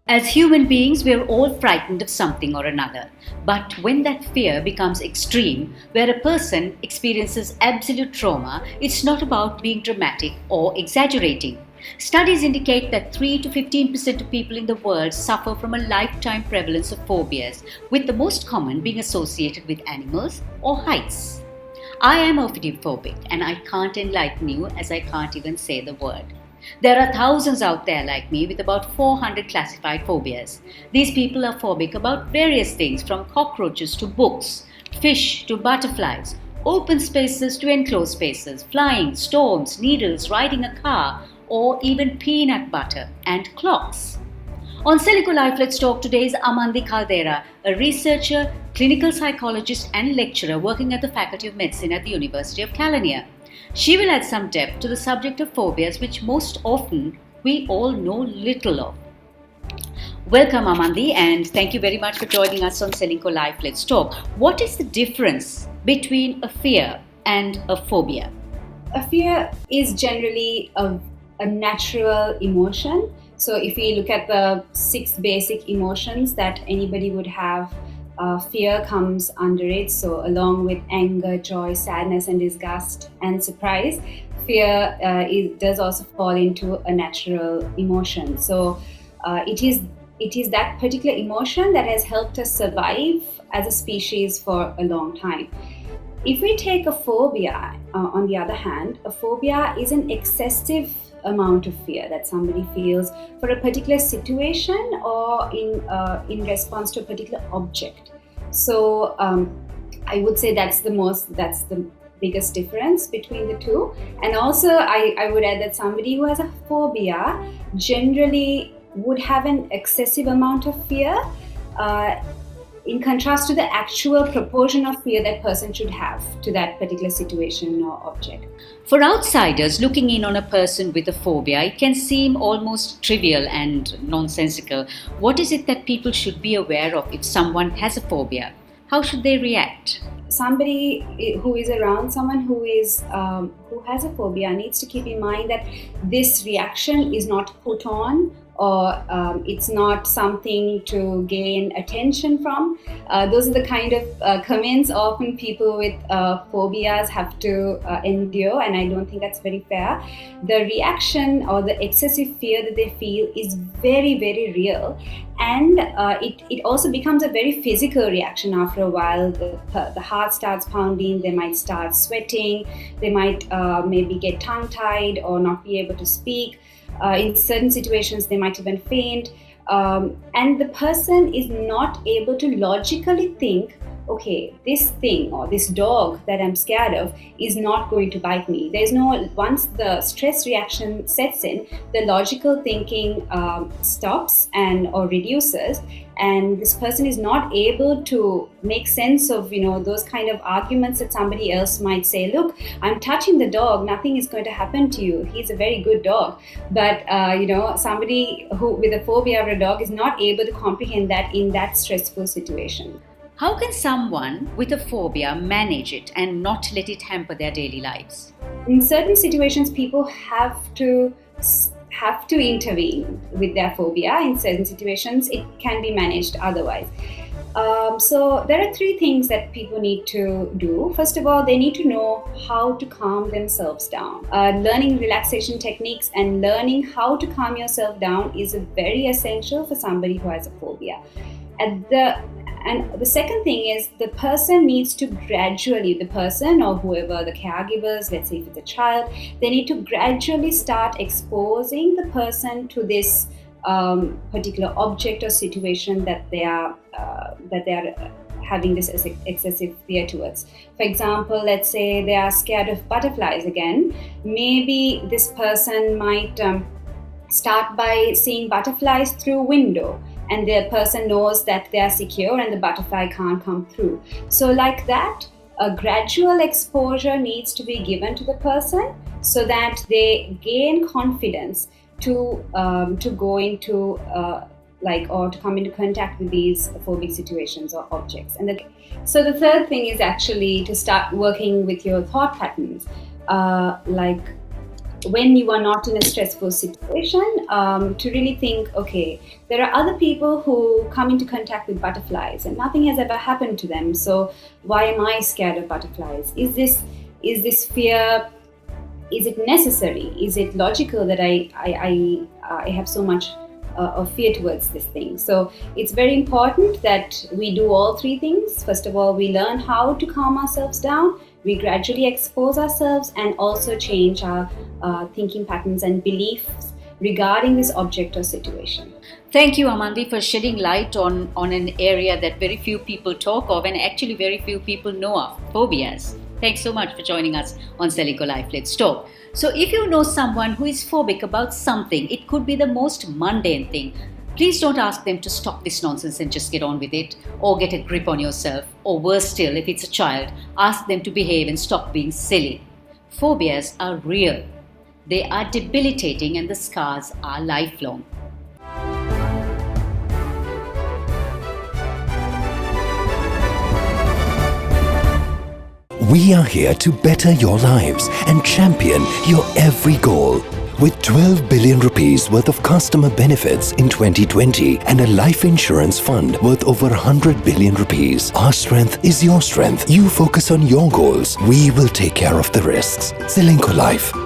As human beings, we are all frightened of something or another. But when that fear becomes extreme, where a person experiences absolute trauma, it's not about being dramatic or exaggerating. Studies indicate that 3 to 15% of people in the world suffer from a lifetime prevalence of phobias, with the most common being associated with animals or heights. I am phobic and I can't enlighten you as I can't even say the word. There are thousands out there like me with about 400 classified phobias. These people are phobic about various things from cockroaches to books, fish to butterflies, open spaces to enclosed spaces, flying, storms, needles, riding a car, or even peanut butter and clocks. On Silico Life, let's talk today is Amandhi Caldera, a researcher, clinical psychologist, and lecturer working at the Faculty of Medicine at the University of California. She will add some depth to the subject of phobias, which most often we all know little of. Welcome, Amandhi, and thank you very much for joining us on Silico Life. Let's talk. What is the difference between a fear and a phobia? A fear is generally a natural emotion. So if we look at the 6 basic emotions that anybody would have, fear comes under it. So along with anger, joy, sadness, and disgust and surprise, fear does also fall into a natural emotion. So it is that particular emotion that has helped us survive as a species for a long time. If we take a phobia, on the other hand, a phobia is an excessive amount of fear that somebody feels for a particular situation or in response to a particular object. So I would say that's the biggest difference between the two. And also I would add that somebody who has a phobia generally would have an excessive amount of fear in contrast to the actual proportion of fear that person should have to that particular situation or object. For outsiders looking in on a person with a phobia, it can seem almost trivial and nonsensical. What is it that people should be aware of if someone has a phobia? How should they react? Somebody who is around someone who has a phobia needs to keep in mind that this reaction is not put on, or it's not something to gain attention from. Those are the kind of comments often people with phobias have to endure, and I don't think that's very fair. The reaction or the excessive fear that they feel is very, very real, and it also becomes a very physical reaction after a while. The heart starts pounding, they might start sweating, they might maybe get tongue-tied or not be able to speak. In certain situations, they might even faint. And the person is not able to logically think, okay, this thing or this dog that I'm scared of is not going to bite me. Once the stress reaction sets in, the logical thinking stops or reduces, and this person is not able to make sense of those kind of arguments that somebody else might say. Look, I'm touching the dog, nothing is going to happen to you, he's a very good dog. But somebody who with a phobia of a dog is not able to comprehend that in that stressful situation. How can someone with a phobia manage it and not let it hamper their daily lives? In certain situations, people have to intervene with their phobia. In certain situations, it can be managed otherwise. So there are 3 things that people need to do. First of all, they need to know how to calm themselves down. Learning relaxation techniques and learning how to calm yourself down is very essential for somebody who has a phobia. And the second thing is the person needs to the person or whoever, the caregivers, let's say if it's a child, they need to gradually start exposing the person to this particular object or situation that they are having this excessive fear towards. For example, let's say they are scared of butterflies again. Maybe this person might start by seeing butterflies through a window, and the person knows that they are secure and the butterfly can't come through. So like that, a gradual exposure needs to be given to the person so that they gain confidence to go into or to come into contact with these phobic situations or objects. So the third thing is actually to start working with your thought patterns. when you are not in a stressful situation, to really think, okay, there are other people who come into contact with butterflies and nothing has ever happened to them. So why am I scared of butterflies? Is this fear? Is it necessary? Is it logical that I have so much of fear towards this thing? So it's very important that we do all three things. First of all, we learn how to calm ourselves down. We gradually expose ourselves and also change our thinking patterns and beliefs regarding this object or situation. Thank you, Amandhi, for shedding light on an area that very few people talk of and actually very few people know of, phobias. Thanks so much for joining us on Srilanka Life. Let's talk. So if you know someone who is phobic about something, it could be the most mundane thing. Please don't ask them to stop this nonsense and just get on with it, or get a grip on yourself, or worse still, if it's a child, ask them to behave and stop being silly. Phobias are real. They are debilitating and the scars are lifelong. We are here to better your lives and champion your every goal. With 12 billion rupees worth of customer benefits in 2020 and a life insurance fund worth over 100 billion rupees, our strength is your strength. You focus on your goals. We will take care of the risks. Srilanka Life.